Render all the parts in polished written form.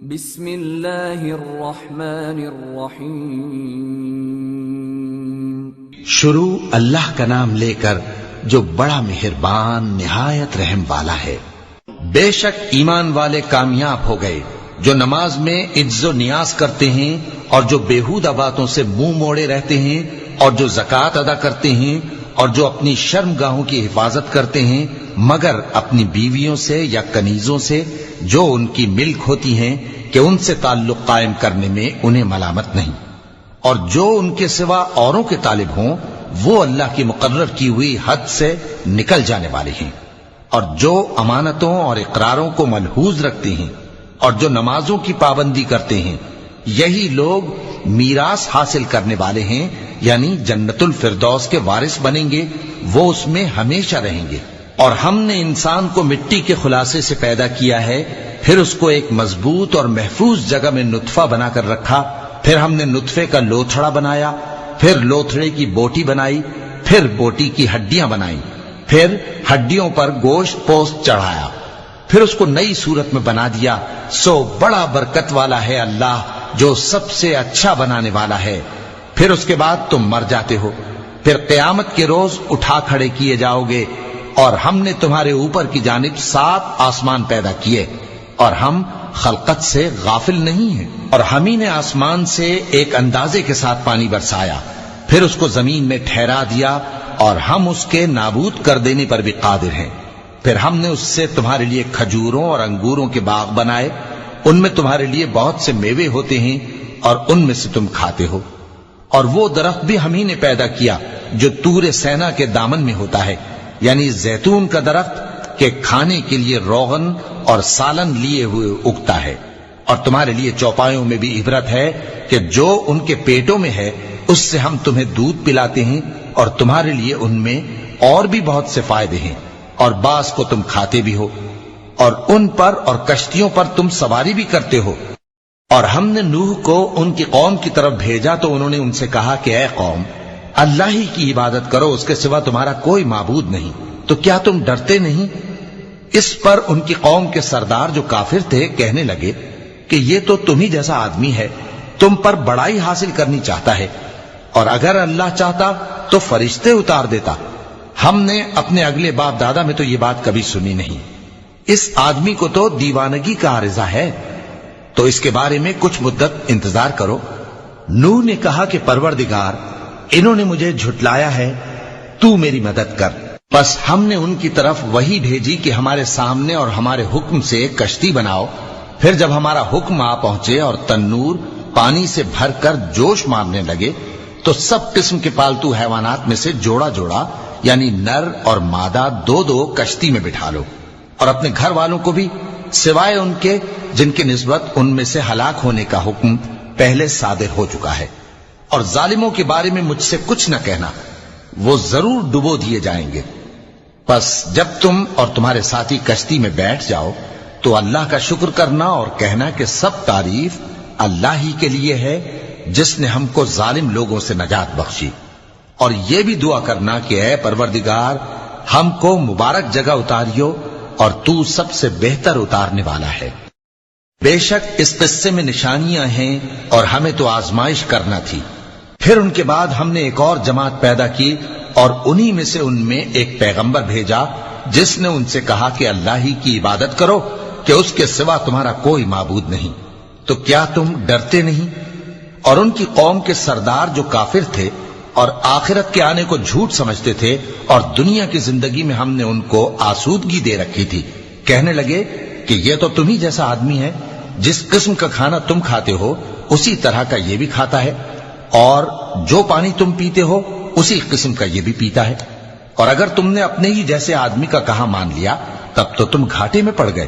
بسم اللہ الرحمن الرحیم۔ شروع اللہ کا نام لے کر جو بڑا مہربان نہایت رحم والا ہے۔ بے شک ایمان والے کامیاب ہو گئے جو نماز میں عجز و نیاز کرتے ہیں اور جو بیہودہ باتوں سے منہ موڑے رہتے ہیں اور جو زکوٰۃ ادا کرتے ہیں اور جو اپنی شرمگاہوں کی حفاظت کرتے ہیں مگر اپنی بیویوں سے یا کنیزوں سے جو ان کی ملک ہوتی ہیں کہ ان سے تعلق قائم کرنے میں انہیں ملامت نہیں، اور جو ان کے سوا اوروں کے طالب ہوں وہ اللہ کی مقرر کی ہوئی حد سے نکل جانے والے ہیں، اور جو امانتوں اور اقراروں کو ملحوظ رکھتے ہیں اور جو نمازوں کی پابندی کرتے ہیں یہی لوگ میراث حاصل کرنے والے ہیں، یعنی جنت الفردوس کے وارث بنیں گے، وہ اس میں ہمیشہ رہیں گے۔ اور ہم نے انسان کو مٹی کے خلاصے سے پیدا کیا ہے، پھر اس کو ایک مضبوط اور محفوظ جگہ میں نطفہ بنا کر رکھا، پھر ہم نے نطفے کا لوتھڑا بنایا، پھر لوتھڑے کی بوٹی بنائی، پھر بوٹی کی ہڈیاں بنائیں، پھر ہڈیوں پر گوشت پوست چڑھایا، پھر اس کو نئی صورت میں بنا دیا۔ سو بڑا برکت والا ہے اللہ جو سب سے اچھا بنانے والا ہے۔ پھر اس کے بعد تم مر جاتے ہو، پھر قیامت کے روز اٹھا کھڑے کیے جاؤ گے، اور ہم نے تمہارے اوپر کی جانب 7 آسمان پیدا کیے، اور ہم خلقت سے غافل نہیں ہیں۔ اور ہم ہی نے آسمان سے ایک اندازے کے ساتھ پانی برسایا، پھر اس کو زمین میں ٹھہرا دیا، اور ہم اس کے نابود کر دینے پر بھی قادر ہیں۔ پھر ہم نے اس سے تمہارے لیے کھجوروں اور انگوروں کے باغ بنائے، ان میں تمہارے لیے بہت سے میوے ہوتے ہیں اور ان میں سے تم کھاتے ہو۔ اور وہ درخت بھی ہم ہی نے پیدا کیا جو طور سینا کے دامن میں ہوتا ہے، یعنی زیتون کا درخت کہ کھانے کے لیے روغن اور سالن لیے ہوئے اگتا ہے۔ اور تمہارے لیے چوپایوں میں بھی عبرت ہے کہ جو ان کے پیٹوں میں ہے اس سے ہم تمہیں دودھ پلاتے ہیں، اور تمہارے لیے ان میں اور بھی بہت سے فائدے ہیں، اور بعض کو تم کھاتے بھی ہو، اور ان پر اور کشتیوں پر تم سواری بھی کرتے ہو۔ اور ہم نے نوح کو ان کی قوم کی طرف بھیجا تو انہوں نے ان سے کہا کہ اے قوم، اللہ ہی کی عبادت کرو، اس کے سوا تمہارا کوئی معبود نہیں، تو کیا تم ڈرتے نہیں؟ اس پر ان کی قوم کے سردار جو کافر تھے کہنے لگے کہ یہ تو تم ہی جیسا آدمی ہے، تم پر بڑائی حاصل کرنی چاہتا ہے، اور اگر اللہ چاہتا تو فرشتے اتار دیتا۔ ہم نے اپنے اگلے باپ دادا میں تو یہ بات کبھی سنی نہیں، اس آدمی کو تو دیوانگی کا عارضہ ہے، تو اس کے بارے میں کچھ مدت انتظار کرو۔ نوح نے کہا کہ پروردگار، انہوں نے مجھے جھٹلایا ہے، تو میری مدد کر۔ بس ہم نے ان کی طرف وحی بھیجی کہ ہمارے سامنے اور ہمارے حکم سے کشتی بناؤ، پھر جب ہمارا حکم آ پہنچے اور تنور پانی سے بھر کر جوش مارنے لگے تو سب قسم کے پالتو حیوانات میں سے جوڑا جوڑا یعنی نر اور مادہ 2 کشتی میں بٹھا لو، اور اپنے گھر والوں کو بھی سوائے ان کے جن کی نسبت ان میں سے ہلاک ہونے کا حکم پہلے صادر ہو چکا ہے۔ اور ظالموں کے بارے میں مجھ سے کچھ نہ کہنا، وہ ضرور ڈبو دیے جائیں گے۔ بس جب تم اور تمہارے ساتھی کشتی میں بیٹھ جاؤ تو اللہ کا شکر کرنا اور کہنا کہ سب تعریف اللہ ہی کے لیے ہے جس نے ہم کو ظالم لوگوں سے نجات بخشی، اور یہ بھی دعا کرنا کہ اے پروردگار ہم کو مبارک جگہ اتاریو، اور تو سب سے بہتر اتارنے والا ہے۔ بے شک اس قصے میں نشانیاں ہیں اور ہمیں تو آزمائش کرنا تھی۔ پھر ان کے بعد ہم نے ایک اور جماعت پیدا کی اور انہی میں سے ان میں ایک پیغمبر بھیجا جس نے ان سے کہا کہ اللہ ہی کی عبادت کرو کہ اس کے سوا تمہارا کوئی معبود نہیں، تو کیا تم ڈرتے نہیں؟ اور ان کی قوم کے سردار جو کافر تھے اور آخرت کے آنے کو جھوٹ سمجھتے تھے اور دنیا کی زندگی میں ہم نے ان کو آسودگی دے رکھی تھی، کہنے لگے کہ یہ تو تم ہی جیسا آدمی ہے، جس قسم کا کھانا تم کھاتے ہو اسی طرح کا یہ بھی کھاتا ہے، اور جو پانی تم پیتے ہو اسی قسم کا یہ بھی پیتا ہے، اور اگر تم نے اپنے ہی جیسے آدمی کا کہا مان لیا تب تو تم گھاٹے میں پڑ گئے۔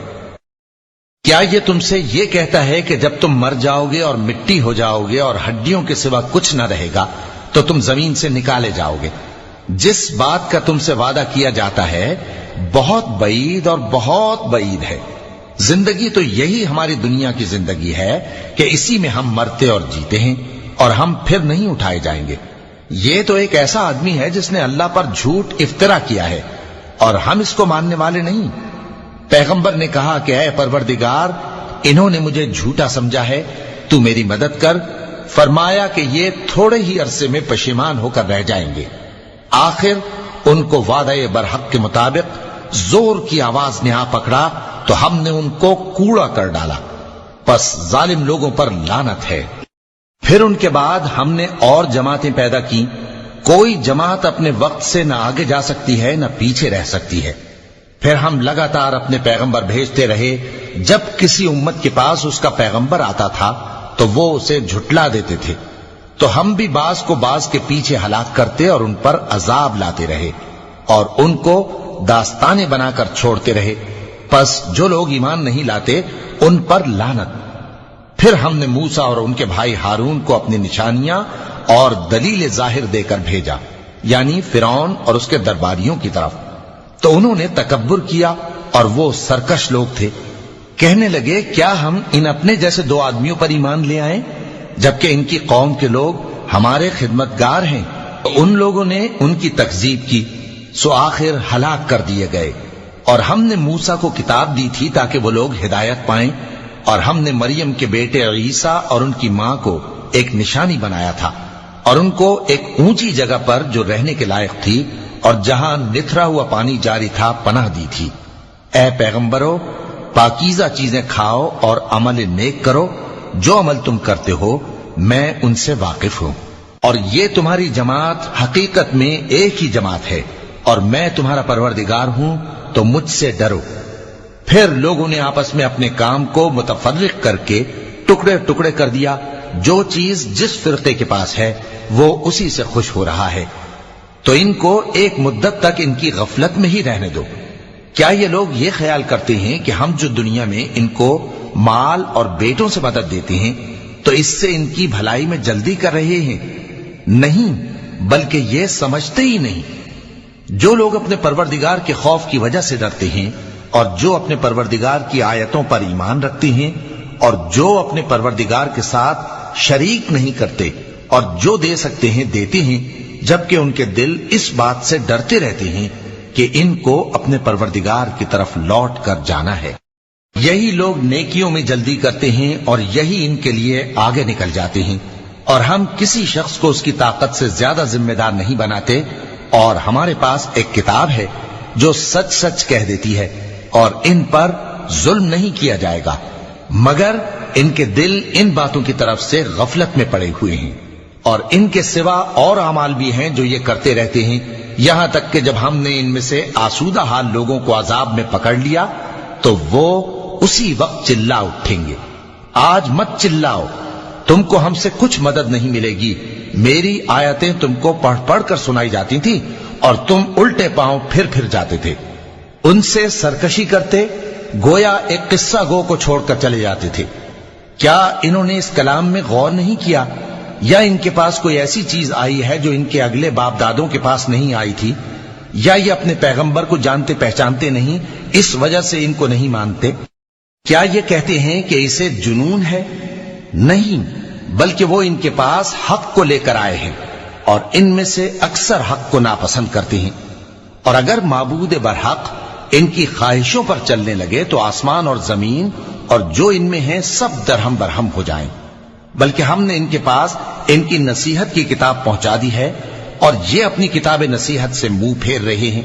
کیا یہ تم سے یہ کہتا ہے کہ جب تم مر جاؤ گے اور مٹی ہو جاؤ گے اور ہڈیوں کے سوا کچھ نہ رہے گا تو تم زمین سے نکالے جاؤ گے؟ جس بات کا تم سے وعدہ کیا جاتا ہے بہت بعید اور بہت بعید ہے۔ زندگی تو یہی ہماری دنیا کی زندگی ہے کہ اسی میں ہم مرتے اور جیتے ہیں، اور ہم پھر نہیں اٹھائے جائیں گے۔ یہ تو ایک ایسا آدمی ہے جس نے اللہ پر جھوٹ افترا کیا ہے، اور ہم اس کو ماننے والے نہیں۔ پیغمبر نے کہا کہ اے پروردگار، انہوں نے مجھے جھوٹا سمجھا ہے، تو میری مدد کر۔ فرمایا کہ یہ تھوڑے ہی عرصے میں پشیمان ہو کر رہ جائیں گے۔ آخر ان کو وعدہ برحق کے مطابق زور کی آواز نے آ پکڑا تو ہم نے ان کو کوڑا کر ڈالا، پس ظالم لوگوں پر لعنت ہے۔ پھر ان کے بعد ہم نے اور جماعتیں پیدا کی، کوئی جماعت اپنے وقت سے نہ آگے جا سکتی ہے نہ پیچھے رہ سکتی ہے۔ پھر ہم لگاتار اپنے پیغمبر بھیجتے رہے، جب کسی امت کے پاس اس کا پیغمبر آتا تھا تو وہ اسے جھٹلا دیتے تھے، تو ہم بھی بعض کو بعض کے پیچھے ہلاک کرتے اور ان پر عذاب لاتے رہے اور ان کو داستانیں بنا کر چھوڑتے رہے، پس جو لوگ ایمان نہیں لاتے ان پر لعنت۔ پھر ہم نے موسیٰ اور ان کے بھائی ہارون کو اپنی نشانیاں اور دلیل ظاہر دے کر بھیجا، یعنی فرعون اور اس کے درباریوں کی طرف، تو انہوں نے تکبر کیا اور وہ سرکش لوگ تھے۔ کہنے لگے کیا ہم ان اپنے جیسے دو آدمیوں پر ایمان لے آئیں جبکہ ان کی قوم کے لوگ ہمارے خدمتگار ہیں؟ ان لوگوں نے ان کی تکذیب کی، سو آخر ہلاک کر دیے گئے۔ اور ہم نے موسیٰ کو کتاب دی تھی تاکہ وہ لوگ ہدایت پائیں، اور ہم نے مریم کے بیٹے عیسیٰ اور ان کی ماں کو ایک نشانی بنایا تھا اور ان کو ایک اونچی جگہ پر جو رہنے کے لائق تھی اور جہاں نتھرا ہوا پانی جاری تھا پناہ دی تھی۔ اے پیغمبرو، پاکیزہ چیزیں کھاؤ اور عمل نیک کرو، جو عمل تم کرتے ہو میں ان سے واقف ہوں، اور یہ تمہاری جماعت حقیقت میں ایک ہی جماعت ہے، اور میں تمہارا پروردگار ہوں تو مجھ سے ڈرو۔ پھر لوگوں نے آپس میں اپنے کام کو متفرق کر کے ٹکڑے ٹکڑے کر دیا، جو چیز جس فرقے کے پاس ہے وہ اسی سے خوش ہو رہا ہے، تو ان کو ایک مدت تک ان کی غفلت میں ہی رہنے دو۔ کیا یہ لوگ یہ خیال کرتے ہیں کہ ہم جو دنیا میں ان کو مال اور بیٹوں سے مدد دیتے ہیں تو اس سے ان کی بھلائی میں جلدی کر رہے ہیں؟ نہیں، بلکہ یہ سمجھتے ہی نہیں۔ جو لوگ اپنے پروردگار کے خوف کی وجہ سے ڈرتے ہیں اور جو اپنے پروردگار کی آیتوں پر ایمان رکھتے ہیں اور جو اپنے پروردگار کے ساتھ شریک نہیں کرتے اور جو دے سکتے ہیں دیتے ہیں، جبکہ ان کے دل اس بات سے ڈرتے رہتے ہیں کہ ان کو اپنے پروردگار کی طرف لوٹ کر جانا ہے۔ یہی لوگ نیکیوں میں جلدی کرتے ہیں اور یہی ان کے لیے آگے نکل جاتے ہیں، اور ہم کسی شخص کو اس کی طاقت سے زیادہ ذمہ دار نہیں بناتے، اور ہمارے پاس ایک کتاب ہے جو سچ سچ کہہ دیتی ہے، اور ان پر ظلم نہیں کیا جائے گا، مگر ان کے دل ان باتوں کی طرف سے غفلت میں پڑے ہوئے ہیں، اور ان کے سوا اور اعمال بھی ہیں جو یہ کرتے رہتے ہیں، یہاں تک کہ جب ہم نے ان میں سے آسودہ حال لوگوں کو عذاب میں پکڑ لیا تو وہ اسی وقت چلا اٹھیں گے۔ آج مت چلاؤ، تم کو ہم سے کچھ مدد نہیں ملے گی، میری آیتیں تم کو پڑھ پڑھ کر سنائی جاتی تھی اور تم الٹے پاؤں پھر جاتے تھے۔ ان سے سرکشی کرتے، گویا ایک قصہ گو کو چھوڑ کر چلے جاتے تھے۔ کیا انہوں نے اس کلام میں غور نہیں کیا، یا ان کے پاس کوئی ایسی چیز آئی ہے جو ان کے اگلے باپ دادوں کے پاس نہیں آئی تھی، یا یہ اپنے پیغمبر کو جانتے پہچانتے نہیں اس وجہ سے ان کو نہیں مانتے؟ کیا یہ کہتے ہیں کہ اسے جنون ہے؟ نہیں، بلکہ وہ ان کے پاس حق کو لے کر آئے ہیں، اور ان میں سے اکثر حق کو ناپسند کرتے ہیں۔ اور اگر معبود برحق ان کی خواہشوں پر چلنے لگے تو آسمان اور زمین اور جو ان میں ہیں سب درہم برہم ہو جائیں۔ بلکہ ہم نے ان کے پاس ان کی نصیحت کی کتاب پہنچا دی ہے، اور یہ اپنی کتاب نصیحت سے منہ پھیر رہے ہیں۔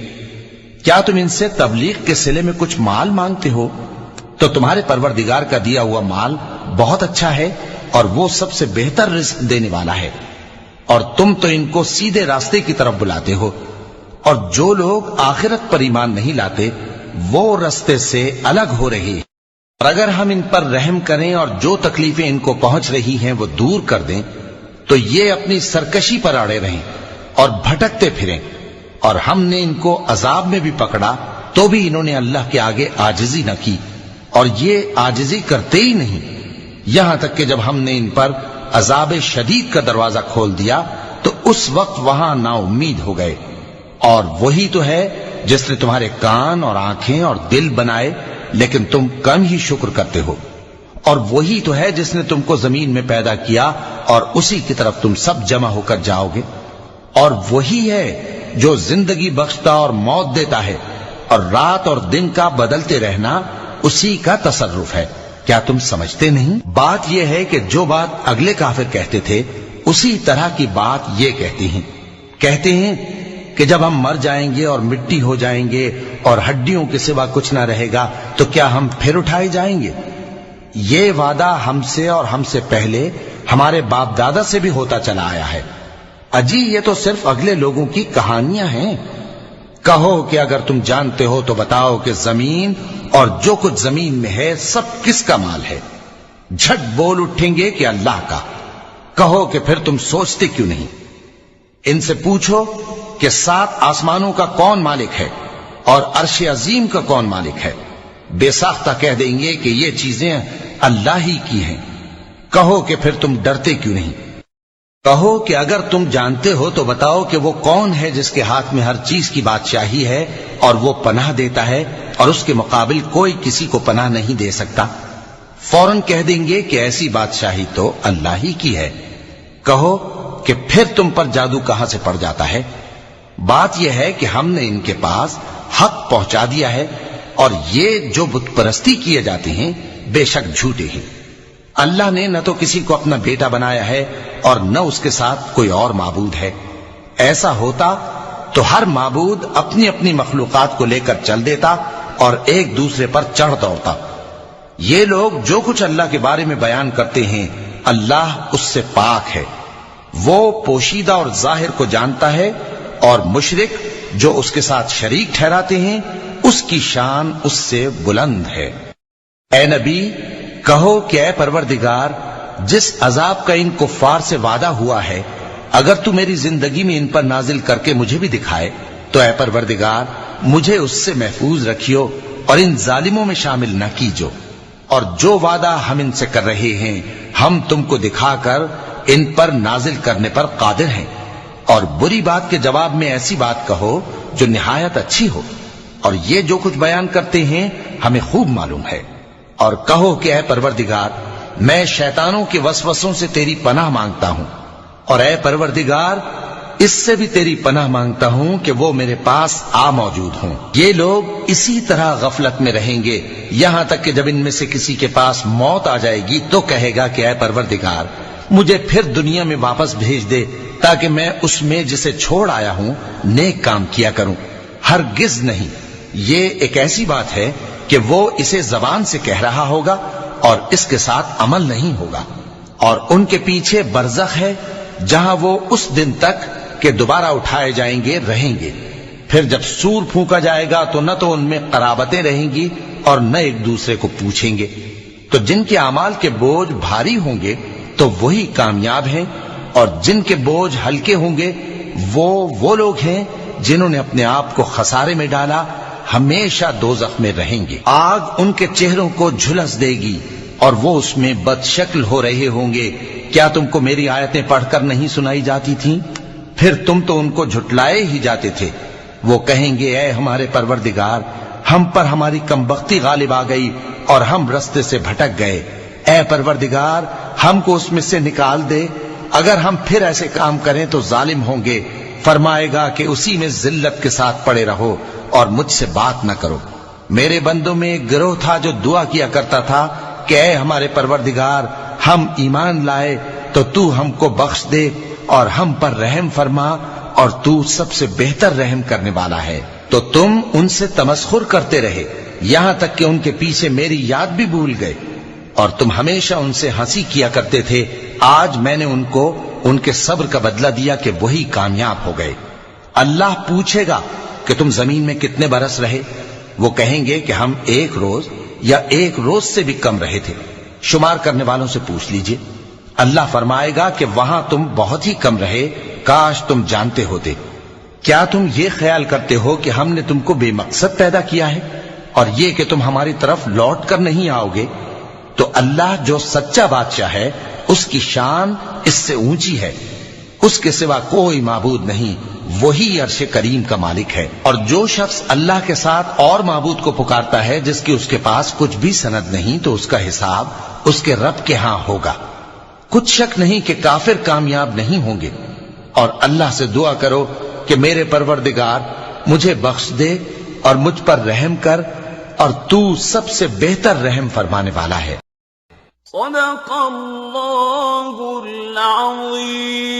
کیا تم ان سے تبلیغ کے صلے میں کچھ مال مانگتے ہو؟ تو تمہارے پروردگار کا دیا ہوا مال بہت اچھا ہے، اور وہ سب سے بہتر رزق دینے والا ہے، اور تم تو ان کو سیدھے راستے کی طرف بلاتے ہو، اور جو لوگ آخرت پر ایمان نہیں لاتے وہ راستے سے الگ ہو رہے ہیں۔ اور اگر ہم ان پر رحم کریں اور جو تکلیفیں ان کو پہنچ رہی ہیں وہ دور کر دیں تو یہ اپنی سرکشی پر اڑے رہیں اور بھٹکتے پھریں، اور ہم نے ان کو عذاب میں بھی پکڑا تو بھی انہوں نے اللہ کے آگے عاجزی نہ کی، اور یہ عاجزی کرتے ہی نہیں، یہاں تک کہ جب ہم نے ان پر عذاب شدید کا دروازہ کھول دیا تو اس وقت وہاں نا امید ہو گئے۔ اور وہی تو ہے جس نے تمہارے کان اور آنکھیں اور دل بنائے، لیکن تم کم ہی شکر کرتے ہو، اور وہی تو ہے جس نے تم کو زمین میں پیدا کیا اور اسی کی طرف تم سب جمع ہو کر جاؤ گے، اور وہی ہے جو زندگی بخشتا اور موت دیتا ہے، اور رات اور دن کا بدلتے رہنا اسی کا تصرف ہے، کیا تم سمجھتے نہیں؟ بات یہ ہے کہ جو بات اگلے کافر کہتے تھے اسی طرح کی بات یہ کہتے ہیں کہ جب ہم مر جائیں گے اور مٹی ہو جائیں گے اور ہڈیوں کے سوا کچھ نہ رہے گا تو کیا ہم پھر اٹھائے جائیں گے؟ یہ وعدہ ہم سے اور ہم سے پہلے ہمارے باپ دادا سے بھی ہوتا چلا آیا ہے۔ اجی یہ تو صرف اگلے لوگوں کی کہانیاں ہیں۔ کہو کہ اگر تم جانتے ہو تو بتاؤ کہ زمین اور جو کچھ زمین میں ہے سب کس کا مال ہے؟ جھٹ بول اٹھیں گے کہ اللہ کا۔ کہو کہ پھر تم سوچتے کیوں نہیں؟ ان سے پوچھو کہ 7 آسمانوں کا کون مالک ہے اور عرش عظیم کا کون مالک ہے؟ بے ساختہ کہہ دیں گے کہ یہ چیزیں اللہ ہی کی ہیں۔ کہو کہ پھر تم ڈرتے کیوں نہیں؟ کہو کہ اگر تم جانتے ہو تو بتاؤ کہ وہ کون ہے جس کے ہاتھ میں ہر چیز کی بادشاہی ہے اور وہ پناہ دیتا ہے اور اس کے مقابل کوئی کسی کو پناہ نہیں دے سکتا؟ فوراً کہہ دیں گے کہ ایسی بادشاہی تو اللہ ہی کی ہے۔ کہو کہ پھر تم پر جادو کہاں سے پڑ جاتا ہے؟ بات یہ ہے کہ ہم نے ان کے پاس حق پہنچا دیا ہے اور یہ جو بت پرستی کیے جاتے ہیں بے شک جھوٹے ہیں۔ اللہ نے نہ تو کسی کو اپنا بیٹا بنایا ہے اور نہ اس کے ساتھ کوئی اور معبود ہے۔ ایسا ہوتا تو ہر معبود اپنی اپنی مخلوقات کو لے کر چل دیتا اور ایک دوسرے پر چڑھ دوڑتا۔ یہ لوگ جو کچھ اللہ کے بارے میں بیان کرتے ہیں اللہ اس سے پاک ہے، وہ پوشیدہ اور ظاہر کو جانتا ہے، اور مشرک جو اس کے ساتھ شریک ٹھہراتے ہیں اس کی شان اس سے بلند ہے۔ اے نبی کہو کہ اے پروردگار، جس عذاب کا ان کفار سے وعدہ ہوا ہے اگر تو میری زندگی میں ان پر نازل کر کے مجھے بھی دکھائے تو اے پروردگار مجھے اس سے محفوظ رکھیو اور ان ظالموں میں شامل نہ کیجو، اور جو وعدہ ہم ان سے کر رہے ہیں ہم تم کو دکھا کر ان پر نازل کرنے پر قادر ہیں۔ اور بری بات کے جواب میں ایسی بات کہو جو نہایت اچھی ہو، اور یہ جو کچھ بیان کرتے ہیں ہمیں خوب معلوم ہے۔ اور کہو کہ اے پروردگار میں شیطانوں کے وسوسوں سے تیری پناہ مانگتا ہوں، اور اے پروردگار اس سے بھی تیری پناہ مانگتا ہوں کہ وہ میرے پاس آ موجود ہوں۔ یہ لوگ اسی طرح غفلت میں رہیں گے یہاں تک کہ جب ان میں سے کسی کے پاس موت آ جائے گی تو کہے گا کہ اے پروردگار مجھے پھر دنیا میں واپس بھیج دے تاکہ میں اس میں جسے چھوڑ آیا ہوں نیک کام کیا کروں۔ ہرگز نہیں، یہ ایک ایسی بات ہے کہ وہ اسے زبان سے کہہ رہا ہوگا اور اس کے ساتھ عمل نہیں ہوگا۔ اور ان کے پیچھے برزخ ہے جہاں وہ اس دن تک کہ دوبارہ اٹھائے جائیں گے رہیں گے۔ پھر جب سور پھونکا جائے گا تو نہ تو ان میں قرابتیں رہیں گی اور نہ ایک دوسرے کو پوچھیں گے۔ تو جن کے اعمال کے بوجھ بھاری ہوں گے تو وہی کامیاب ہیں، اور جن کے بوجھ ہلکے ہوں گے وہ لوگ ہیں جنہوں نے اپنے آپ کو خسارے میں ڈالا، ہمیشہ دوزخ میں رہیں گے۔ آگ ان کے چہروں کو جھلس دے گی اور وہ اس میں بد شکل ہو رہے ہوں گے۔ کیا تم کو میری آیتیں پڑھ کر نہیں سنائی جاتی تھیں؟ پھر تم تو ان کو جھٹلائے ہی جاتے تھے۔ وہ کہیں گے اے ہمارے پروردگار ہم پر ہماری کمبختی غالب آ گئی اور ہم رستے سے بھٹک گئے۔ اے پروردگار ہم کو اس میں سے نکال دے، اگر ہم پھر ایسے کام کریں تو ظالم ہوں گے۔ فرمائے گا کہ اسی میں ذلت کے ساتھ پڑے رہو اور مجھ سے بات نہ کرو۔ میرے بندوں میں ایک گروہ تھا جو دعا کیا کرتا تھا کہ اے ہمارے پروردگار ہم ایمان لائے تو تو ہم کو بخش دے اور ہم پر رحم فرما، اور تو سب سے بہتر رحم کرنے والا ہے۔ تو تم ان سے تمسخر کرتے رہے یہاں تک کہ ان کے پیچھے میری یاد بھی بھول گئے، اور تم ہمیشہ ان سے ہنسی کیا کرتے تھے۔ آج میں نے ان کو ان کے صبر کا بدلہ دیا کہ وہی کامیاب ہو گئے۔ اللہ پوچھے گا کہ تم زمین میں کتنے برس رہے؟ وہ کہیں گے کہ ہم 1 روز یا 1 روز سے بھی کم رہے تھے۔ شمار کرنے والوں سے پوچھ لیجئے۔ اللہ فرمائے گا کہ وہاں تم بہت ہی کم رہے، کاش تم جانتے ہوتے۔ کیا تم یہ خیال کرتے ہو کہ ہم نے تم کو بے مقصد پیدا کیا ہے اور یہ کہ تم ہماری طرف لوٹ کر نہیں آؤ گے؟ تو اللہ جو سچا بادشاہ ہے اس کی شان اس سے اونچی ہے، اس کے سوا کوئی معبود نہیں، وہی عرش کریم کا مالک ہے۔ اور جو شخص اللہ کے ساتھ اور معبود کو پکارتا ہے جس کی اس کے پاس کچھ بھی سند نہیں تو اس کا حساب اس کے رب کے ہاں ہوگا۔ کچھ شک نہیں کہ کافر کامیاب نہیں ہوں گے۔ اور اللہ سے دعا کرو کہ میرے پروردگار مجھے بخش دے اور مجھ پر رحم کر، اور تو سب سے بہتر رحم فرمانے والا ہے۔ صدق اللہ العظیم.